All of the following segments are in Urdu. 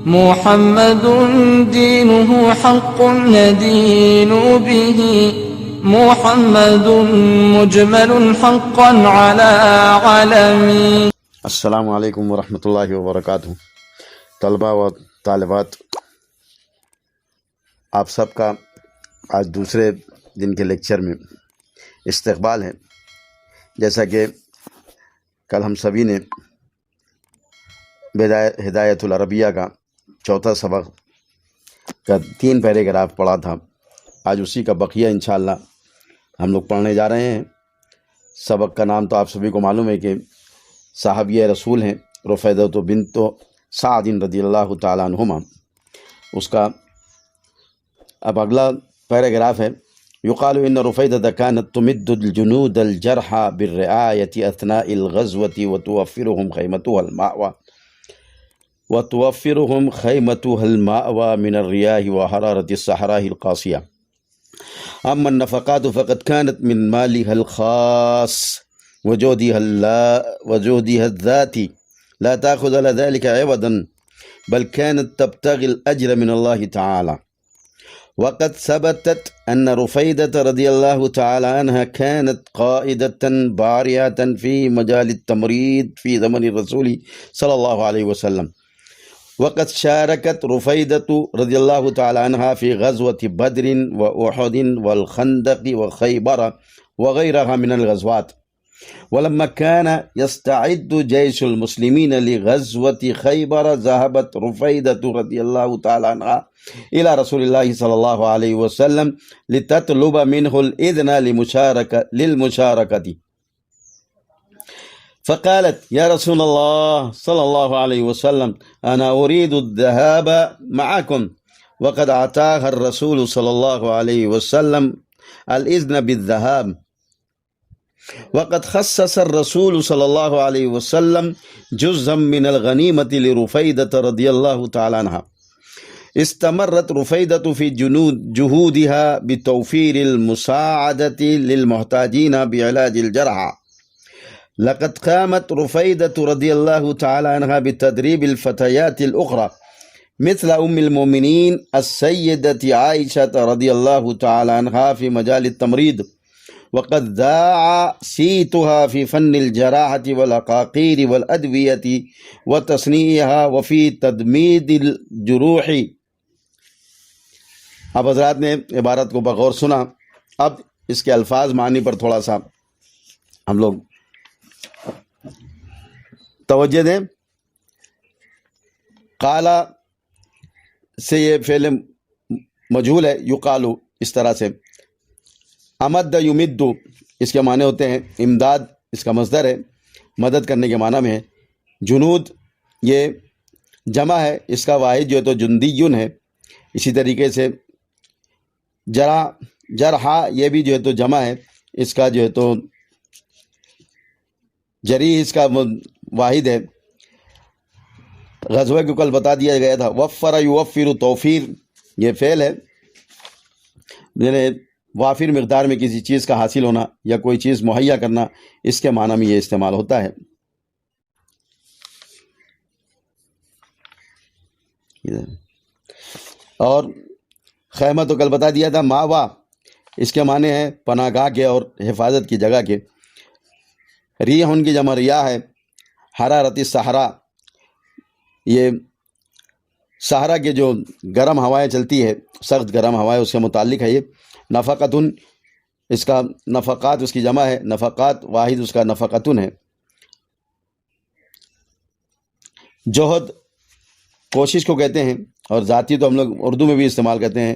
محمد دينه حق ندين به محمد مجمل حقا على علمي. السلام علیکم ورحمۃ اللہ وبرکاتہ. طلباء و طالبات، آپ سب کا آج دوسرے دن کے لیکچر میں استقبال ہے. جیسا کہ کل ہم سبھی نے ہدایت العربیہ کا چوتھا سبق کا 3 پیراگراف پڑھا تھا، آج اسی کا بقیہ انشاءاللہ ہم لوگ پڑھنے جا رہے ہیں. سبق کا نام تو آپ سبھی کو معلوم ہے کہ صحابیہ رسول ہیں رفیدۃ بنت سعد رضی اللہ تعالیٰ عنہما. اس کا اب اگلا پیراگراف ہے. یقال ان رفیدۃ كانت تمد الجنود الجرحى بالرعاية اثناء الغزوة وتوفرهم خيمتها المأوى من الرياح وحرارة الصحراء القاسية. أما النفقات فقد كانت من مالها الخاص وجهدها الذاتي لا تأخذ على ذلك عوضا، بل كانت تبتغي الأجر من الله تعالى. وقد ثبتت أن رفيدة رضي الله تعالى عنها كانت قائدة بارعة في مجال التمريض في زمن الرسول صلى الله عليه وسلم. وقد شاركت رفيدة رضي الله تعالى عنها في غزوة بدر وأحد والخندق وخيبر وغيرها من الغزوات. ولما كان يستعد جيش المسلمين لغزوة خيبر ذهبت رفيدة رضي الله تعالى عنها إلى رسول الله صلى الله عليه وسلم لتطلب منه الإذن للمشاركة. فقالت يا رسول الله صلى الله عليه وسلم أنا أريد الذهاب معكم، وقد أعطاها الرسول صلى الله عليه وسلم الإذن بالذهاب. وقد خصص الرسول صلى الله عليه وسلم جزءا من الغنيمة لرفيدة رضي الله تعالى عنها. استمرت رفيدة في جهودها بتوفير المساعدة للمحتاجين بعلاج الجرحى. لقد قامت رفيدة رضي الله تعالى عنها بتدريب الفتيات الأخرى مثل أم المؤمنين السيدة عائشة رضي الله تعالى عنها في مجال التمريض. وقد ذاع صيتها في فن الجراحة والعقاقير والأدوية وتصنيعها وفي تدميد الجروح. اب حضرات نے عبارت کو بغور سنا. اب اس کے الفاظ معنی پر تھوڑا سا ہم لوگ توجہ دیں. قالا سے یہ فعل مجہول ہے، یقالو اس طرح سے. امد یمد اس کے معنی ہوتے ہیں امداد، اس کا مصدر ہے، مدد کرنے کے معنی میں ہے. جنود یہ جمع ہے، اس کا واحد جو ہے تو جندیون ہے. اسی طریقے سے جرحا یہ بھی جو ہے تو جمع ہے، اس کا جو ہے تو جری اس کا واحد ہے. غزوہ کو کل بتا دیا گیا تھا. وفر یوفر توفیر یہ فعل ہے، یعنی وافر مقدار میں کسی چیز کا حاصل ہونا یا کوئی چیز مہیا کرنا، اس کے معنی میں یہ استعمال ہوتا ہے. اور خیمہ تو کل بتا دیا تھا. ماوا اس کے معنی ہے پناہ گاہ کے اور حفاظت کی جگہ کے. ریح ان کی جمع ریاح ہے. حرارتی صحرا یہ صحرا کے جو گرم ہوائیں چلتی ہے، سخت گرم ہوائیں، اس سے متعلق ہے یہ. نفقتن اس کا نفقات اس کی جمع ہے، نفقات واحد اس کا نفقتن ہے. جوہد کوشش کو کہتے ہیں، اور ذاتی تو ہم لوگ اردو میں بھی استعمال کرتے ہیں،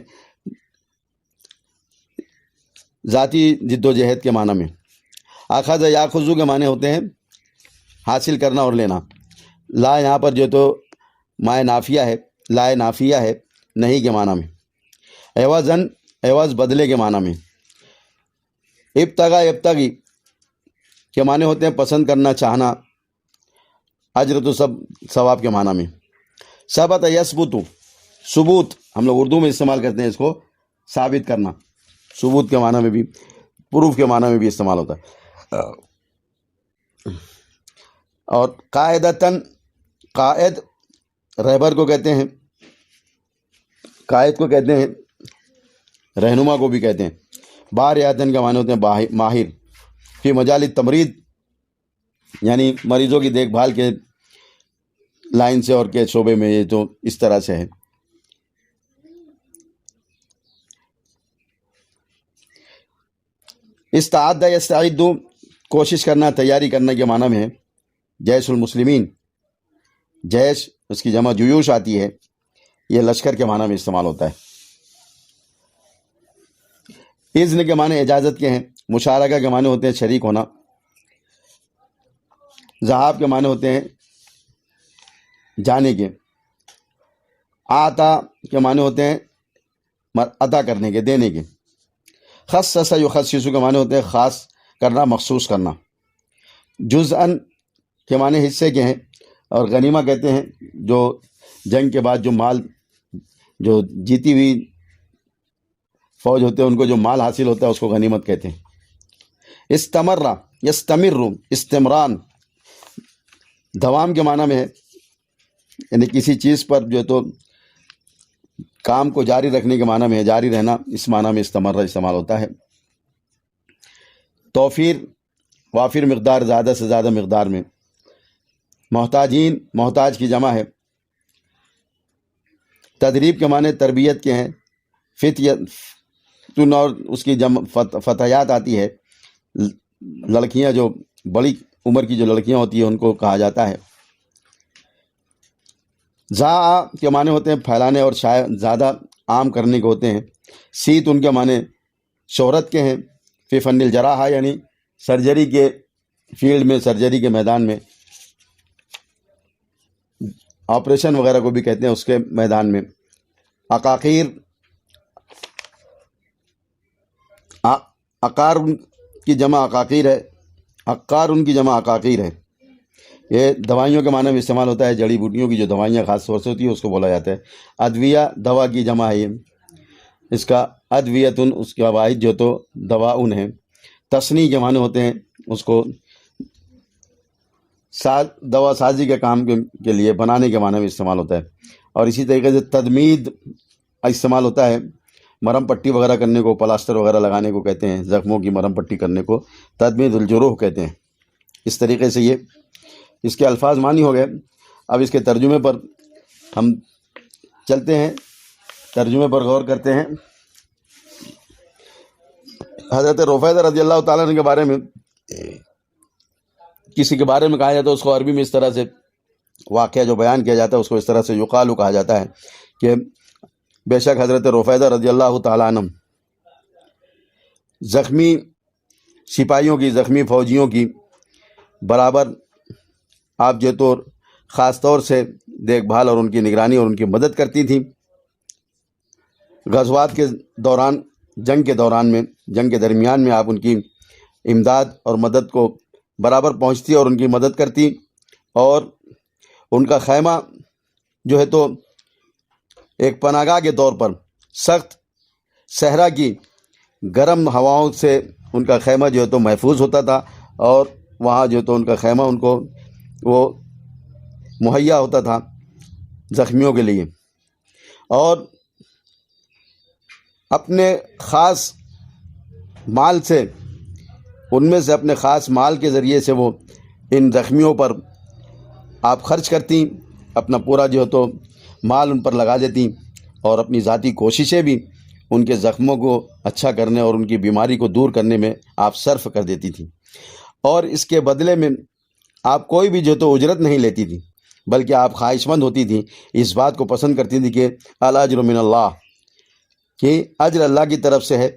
ذاتی جد و جہد کے معنی میں. اخذ یاخذو کے معنی ہوتے ہیں حاصل کرنا اور لینا. لا یہاں پر جو تو مائے نافیہ ہے، لائے نافیہ ہے نہیں کے معنی میں. عوضاً عوض بدلے کے معنی میں. ابتغا ابتغی کے معنی ہوتے ہیں پسند کرنا، چاہنا. اجر تو سب ثواب کے معنی میں. ثبت یثبت ثبوت ہم لوگ اردو میں استعمال کرتے ہیں، اس کو ثابت کرنا. ثبوت کے معنی میں بھی، پروف کے معنی میں بھی استعمال ہوتا ہے. اور قاعدتاً قائد رہبر کو کہتے ہیں، قائد کو کہتے ہیں، رہنما کو بھی کہتے ہیں۔ بارعاتن کے معنی ہوتے ہیں ماہر، فی مجال التمرید یعنی مریضوں کی دیکھ بھال کے لائن سے اور کے شعبے میں، یہ تو اس طرح سے ہے۔ استعد یستعد کوشش کرنا، تیاری کرنے کے معنی میں ہے۔ جیش المسلمین، جیش اس کی جمع جیوش آتی ہے، یہ لشکر کے معنی میں استعمال ہوتا ہے۔ اذن کے معنی اجازت کے ہیں۔ مشارکہ کے معنی ہوتے ہیں شریک ہونا۔ ذہاب کے معنی ہوتے ہیں جانے کے۔ آتا کے معنی ہوتے ہیں عطا کرنے کے، دینے کے۔ خصص یخصص کے معنی ہوتے ہیں خاص کرنا، مخصوص کرنا۔ جزءاً کے معنی حصے کے ہیں، اور غنیمہ کہتے ہیں جو جنگ کے بعد جو مال، جو جیتی ہوئی فوج ہوتے ہیں ان کو جو مال حاصل ہوتا ہے اس کو غنیمت کہتے ہیں۔ استمر یستمر استمران دوام کے معنی میں ہے، یعنی کسی چیز پر جو تو کام کو جاری رکھنے کے معنی میں ہے، جاری رہنا، اس معنی میں استمر استعمال ہوتا ہے۔ توفیر وافر مقدار، زیادہ سے زیادہ مقدار میں۔ محتاجین محتاج کی جمع ہے۔ تدریب کے معنی تربیت کے ہیں۔ فتیۃ اور اس کی جمع فتیات آتی ہے، لڑکیاں جو بڑی عمر کی جو لڑکیاں ہوتی ہیں ان کو کہا جاتا ہے۔ زا کے معنی ہوتے ہیں پھیلانے اور شاید زیادہ عام کرنے کے ہوتے ہیں۔ سیت ان کے معنی شہرت کے ہیں۔ فی فن الجراحہ یعنی سرجری کے فیلڈ میں، سرجری کے میدان میں، آپریشن وغیرہ کو بھی کہتے ہیں اس کے میدان میں۔ عقاقیر عقار کی جمع عقاقیر ہے، عقار ان کی جمع عقاقیر ہے۔ یہ دوائیوں کے معنی میں استعمال ہوتا ہے، جڑی بوٹیوں کی جو دوائیاں خاص طور سے ہوتی ہیں اس کو بولا جاتا ہے۔ ادویہ دوا کی جمع ہے، یہ اس کا ادویتن اس کا واحد جو تو دواؤن ہے۔ تصنیع کے معنی ہوتے ہیں اس کو دوا سازی کے کام کے لیے بنانے کے معنی میں استعمال ہوتا ہے۔ اور اسی طریقے سے تدمید استعمال ہوتا ہے، مرم پٹی وغیرہ کرنے کو، پلاسٹر وغیرہ لگانے کو کہتے ہیں، زخموں کی مرم پٹی کرنے کو تدمید الجروح کہتے ہیں۔ اس طریقے سے یہ اس کے الفاظ معنی ہو گئے۔ اب اس کے ترجمے پر ہم چلتے ہیں، ترجمے پر غور کرتے ہیں۔ حضرت رفیدہ رضی اللہ تعالیٰ عنہ کے بارے میں کسی کے بارے میں کہا جاتا ہے، اس کو عربی میں اس طرح سے واقعہ جو بیان کیا جاتا ہے اس کو اس طرح سے یقال کہا جاتا ہے کہ بے شک حضرت رفیدہ رضی اللہ تعالیٰ عنہ زخمی سپاہیوں کی، زخمی فوجیوں کی برابر آپ جو تو خاص طور سے دیکھ بھال اور ان کی نگرانی اور ان کی مدد کرتی تھیں۔ غزوات کے دوران، جنگ کے دوران میں، جنگ کے درمیان میں آپ ان کی امداد اور مدد کو برابر پہنچتی اور ان کی مدد کرتی، اور ان کا خیمہ جو ہے تو ایک پناہ گاہ کے طور پر سخت صحرا کی گرم ہواؤں سے ان کا خیمہ جو ہے تو محفوظ ہوتا تھا، اور وہاں جو تو ان کا خیمہ ان کو وہ مہیا ہوتا تھا زخمیوں کے لیے۔ اور اپنے خاص مال سے، ان میں سے اپنے خاص مال کے ذریعے سے وہ ان زخمیوں پر آپ خرچ کرتی، اپنا پورا جو ہے تو مال ان پر لگا دیتی، اور اپنی ذاتی کوششیں بھی ان کے زخموں کو اچھا کرنے اور ان کی بیماری کو دور کرنے میں آپ صرف کر دیتی تھیں۔ اور اس کے بدلے میں آپ کوئی بھی جو تو اجرت نہیں لیتی تھی، بلکہ آپ خواہش مند ہوتی تھیں، اس بات کو پسند کرتی تھیں کہ الاجر من اللہ، کہ اجر اللہ کی طرف سے ہے،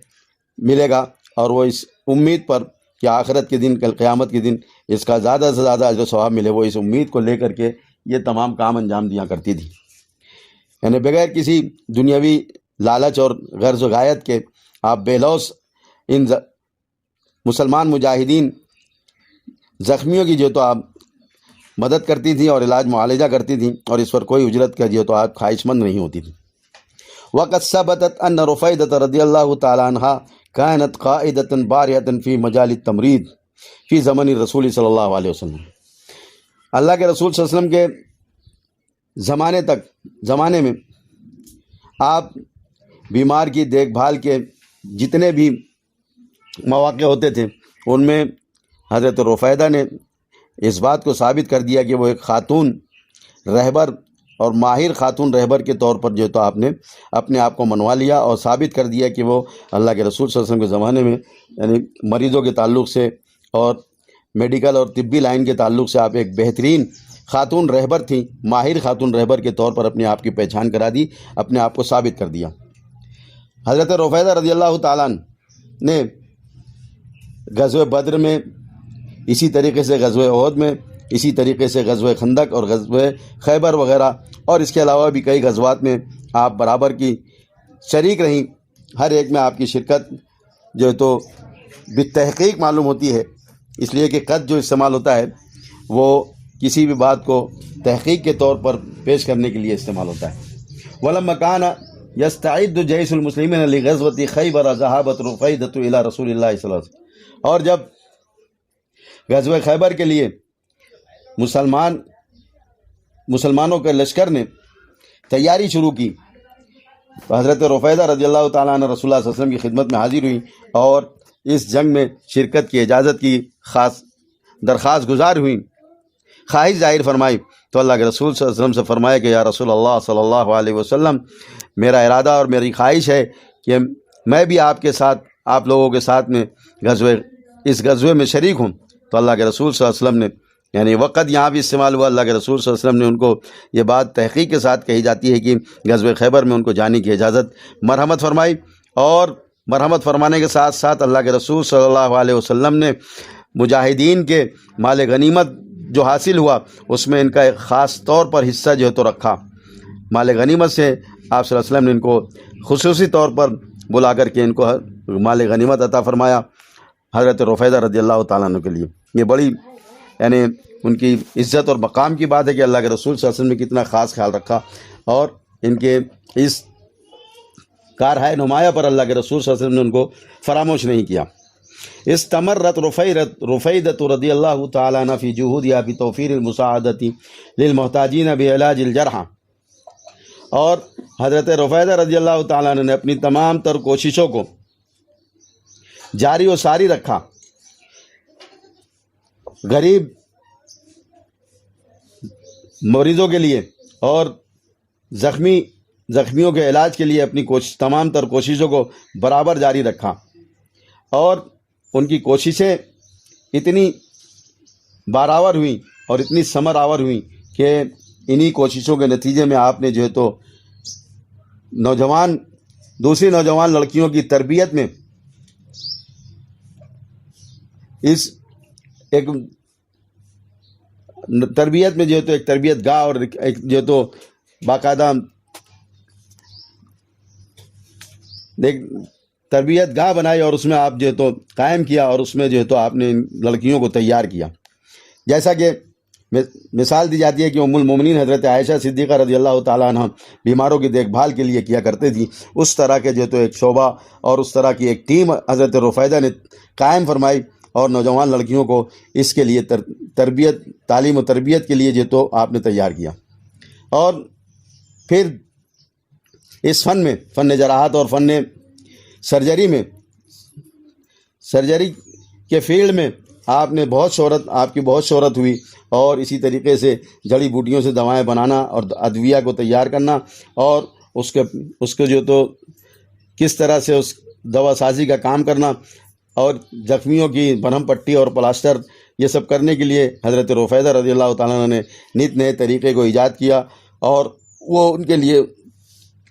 ملے گا، اور وہ اس امید پر کہ آخرت کے دن، کل قیامت کے دن اس کا زیادہ سے زیادہ اجر و ثواب ملے، وہ اس امید کو لے کر کے یہ تمام کام انجام دیا کرتی تھی۔ یعنی بغیر کسی دنیاوی لالچ اور غرض و غایت کے آپ بے لوث ان مسلمان مجاہدین زخمیوں کی جو تو آپ مدد کرتی تھیں اور علاج معالجہ کرتی تھیں، اور اس پر کوئی اجرت کا جو تو آپ خواہش مند نہیں ہوتی تھی۔ وقد ثبتت ان رفیدۃ رضی اللہ تعالی عنہا كانت قائدۃ بارعۃ فی مجال التمرید فی زمن الرسول صلی اللہ علیہ وسلم۔ اللہ کے رسول صلی اللہ علیہ وسلم کے زمانے میں آپ بیمار کی دیکھ بھال کے جتنے بھی مواقع ہوتے تھے ان میں حضرت رفیدہ نے اس بات کو ثابت کر دیا کہ وہ ایک خاتون رہبر اور ماہر خاتون رہبر کے طور پر جو تو آپ نے اپنے آپ کو منوا لیا اور ثابت کر دیا کہ وہ اللہ کے رسول صلی اللہ علیہ وسلم کے زمانے میں یعنی مریضوں کے تعلق سے اور میڈیکل اور طبی لائن کے تعلق سے آپ ایک بہترین خاتون رہبر تھیں، ماہر خاتون رہبر کے طور پر اپنے آپ کی پہچان کرا دی، اپنے آپ کو ثابت کر دیا۔ حضرت رفیدہ رضی اللہ تعالیٰ عنہ نے غزوہ بدر میں، اسی طریقے سے غزوہ احد میں، اسی طریقے سے غزوہ خندق اور غزوہ خیبر وغیرہ، اور اس کے علاوہ بھی کئی غزوات میں آپ برابر کی شریک رہیں۔ ہر ایک میں آپ کی شرکت جو ہے تو بالتحقیق معلوم ہوتی ہے، اس لیے کہ قد جو استعمال ہوتا ہے وہ کسی بھی بات کو تحقیق کے طور پر پیش کرنے کے لیے استعمال ہوتا ہے۔ وَلَمَّا كَانَ يَسْتَعِدُّ جَيْشُ الْمُسْلِمِينَ لِغَزْوَةِ خَيْبَرَ ذَهَبَتْ رُفَيْدَةُ إِلَى رسول اللہ صلی اللہ علیہ وسلم، اور جب غزوہ خیبر کے لیے مسلمانوں کے لشکر نے تیاری شروع کی تو حضرت رفیدہ رضی اللہ تعالیٰ عنہ رسول اللہ صلی اللہ علیہ وسلم کی خدمت میں حاضر ہوئی اور اس جنگ میں شرکت کی اجازت کی خاص درخواست گزار ہوئیں، خواہش ظاہر فرمائی تو اللہ کے رسول صلی اللہ علیہ وسلم سے فرمایا کہ یا رسول اللہ صلی اللہ علیہ وسلم، میرا ارادہ اور میری خواہش ہے کہ میں بھی آپ کے ساتھ، آپ لوگوں کے ساتھ میں اس غزوے میں شریک ہوں۔ تو اللہ کے رسول صلی اللہ علیہ وسلم نے، یعنی وقت یہاں بھی استعمال ہوا، اللہ کے رسول صلی اللہ علیہ وسلم نے ان کو یہ بات تحقیق کے ساتھ کہی جاتی ہے کہ غزوہ خیبر میں ان کو جانے کی اجازت مرحمت فرمائی، اور مرحمت فرمانے کے ساتھ ساتھ اللہ کے رسول صلی اللہ علیہ وسلم نے مجاہدین کے مال غنیمت جو حاصل ہوا اس میں ان کا ایک خاص طور پر حصہ جو ہے تو رکھا۔ مال غنیمت سے آپ صلی اللہ علیہ وسلم نے ان کو خصوصی طور پر بلا کر کے ان کو مال غنیمت عطا فرمایا حضرت رفیدہ رضی اللہ تعالیٰ عنہ کے لیے۔ یہ بڑی یعنی ان کی عزت اور مقام کی بات ہے کہ اللہ کے رسول صلی اللہ علیہ وسلم نے کتنا خاص خیال رکھا، اور ان کے اس کارہائے نمایاں پر اللہ کے رسول صلی اللہ علیہ وسلم نے ان کو فراموش نہیں کیا۔ استمرت رفیدۃ رضی اللہ تعالیٰ عنہ فی جہودہا فی توفیر المساعدۃ للمحتاجین بعلاج الجرحى، اور حضرت رفیدہ رضی اللہ تعالیٰ عنہ نے اپنی تمام تر کوششوں کو جاری و ساری رکھا غریب مریضوں کے لیے اور زخمیوں کے علاج کے لیے اپنی تمام تر کوششوں کو برابر جاری رکھا، اور ان کی کوششیں اتنی بارآور ہوئیں اور اتنی ثمر آور ہوئیں کہ انہی کوششوں کے نتیجے میں آپ نے جو ہے تو دوسری نوجوان لڑکیوں کی تربیت میں جو ہے تو ایک تربیت گاہ اور ایک جو ہے تو باقاعدہ ایک تربیت گاہ بنائی، اور اس میں آپ جو ہے تو قائم کیا، اور اس میں جو ہے تو آپ نے لڑکیوں کو تیار کیا۔ جیسا کہ مثال دی جاتی ہے کہ ام المومنین حضرت عائشہ صدیقہ رضی اللہ تعالیٰ عنہ بیماروں کی دیکھ بھال کے لیے کیا کرتے تھی، اس طرح کے جو ہے تو ایک شعبہ اور اس طرح کی ایک ٹیم حضرت رفیدہ نے قائم فرمائی، اور نوجوان لڑکیوں کو اس کے لیے تعلیم و تربیت کے لیے جو تو آپ نے تیار کیا۔ اور پھر اس فن جراحت اور فن سرجری کے فیلڈ میں آپ کی بہت شہرت ہوئی، اور اسی طریقے سے جڑی بوٹیوں سے دوائیں بنانا اور ادویہ کو تیار کرنا، اور اس کو جو تو کس طرح سے اس دوا سازی کا کام کرنا، اور زخمیوں کی مرہم پٹی اور پلاسٹر، یہ سب کرنے کے لیے حضرت رفیدہ رضی اللہ تعالیٰ عنہ نے نت نئے طریقے کو ایجاد کیا، اور وہ ان کے لیے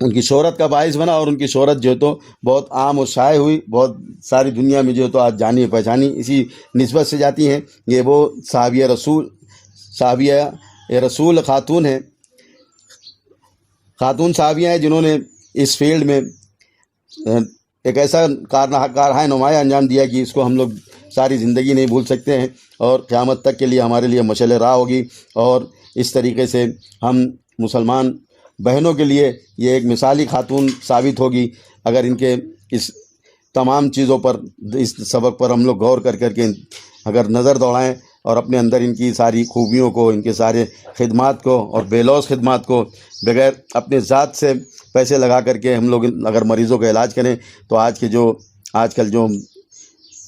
ان کی شہرت کا باعث بنا، اور ان کی شہرت جو ہے تو بہت عام و شائع ہوئی، بہت ساری دنیا میں جو ہے تو آج جانی پہچانی اسی نسبت سے جاتی ہیں۔ یہ وہ صحابیہ رسول خاتون صحابیہ ہیں جنہوں نے اس فیلڈ میں ایک ایسا کارہائے نمایاں انجام دیا کہ اس کو ہم لوگ ساری زندگی نہیں بھول سکتے ہیں، اور قیامت تک کے لیے ہمارے لیے مشعل راہ ہوگی، اور اس طریقے سے ہم مسلمان بہنوں کے لیے یہ ایک مثالی خاتون ثابت ہوگی اگر ان کے اس تمام چیزوں پر، اس سبق پر ہم لوگ غور کر کے اگر نظر دوڑائیں اور اپنے اندر ان کی ساری خوبیوں کو، ان کے سارے خدمات کو اور بے لوث خدمات کو بغیر اپنے ذات سے پیسے لگا کر کے ہم لوگ اگر مریضوں کا علاج کریں تو آج کل جو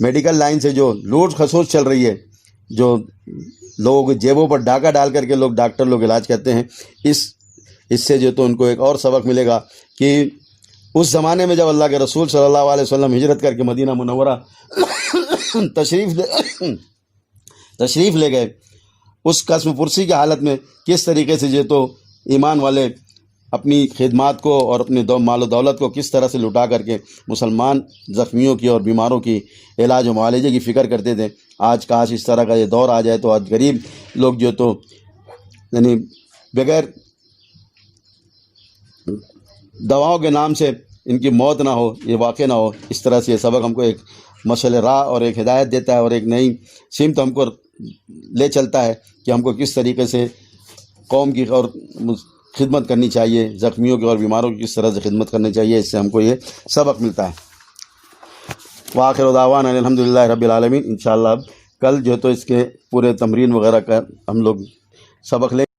میڈیکل لائن سے جو لوٹ خسوٹ چل رہی ہے، جو لوگ جیبوں پر ڈاکہ ڈال کر کے ڈاکٹر لوگ علاج کرتے ہیں، اس سے جو تو ان کو ایک اور سبق ملے گا کہ اس زمانے میں جب اللہ کے رسول صلی اللہ علیہ وسلم ہجرت کر کے مدینہ منورہ تشریف لے گئے، اس قسم پرسی کی حالت میں کس طریقے سے جو تو ایمان والے اپنی خدمات کو اور اپنے مال و دولت کو کس طرح سے لٹا کر کے مسلمان زخمیوں کی اور بیماروں کی علاج و معالجے کی فکر کرتے تھے۔ آج کاش اس طرح کا یہ دور آ جائے تو آج غریب لوگ جو تو یعنی بغیر دواؤں کے نام سے ان کی موت نہ ہو، یہ واقع نہ ہو۔ اس طرح سے یہ سبق ہم کو ایک مشعل راہ اور ایک ہدایت دیتا ہے اور ایک نئی سمت ہم کو لے چلتا ہے کہ ہم کو کس طریقے سے قوم کی اور خدمت کرنی چاہیے، زخمیوں کی اور بیماروں کی کس طرح سے خدمت کرنی چاہیے۔ اس سے ہم کو یہ سبق ملتا ہے۔ وآخر دعوانا الحمدللہ رب العالمین۔ انشاءاللہ اب کل جو تو اس کے پورے تمرین وغیرہ کا ہم لوگ سبق لیں۔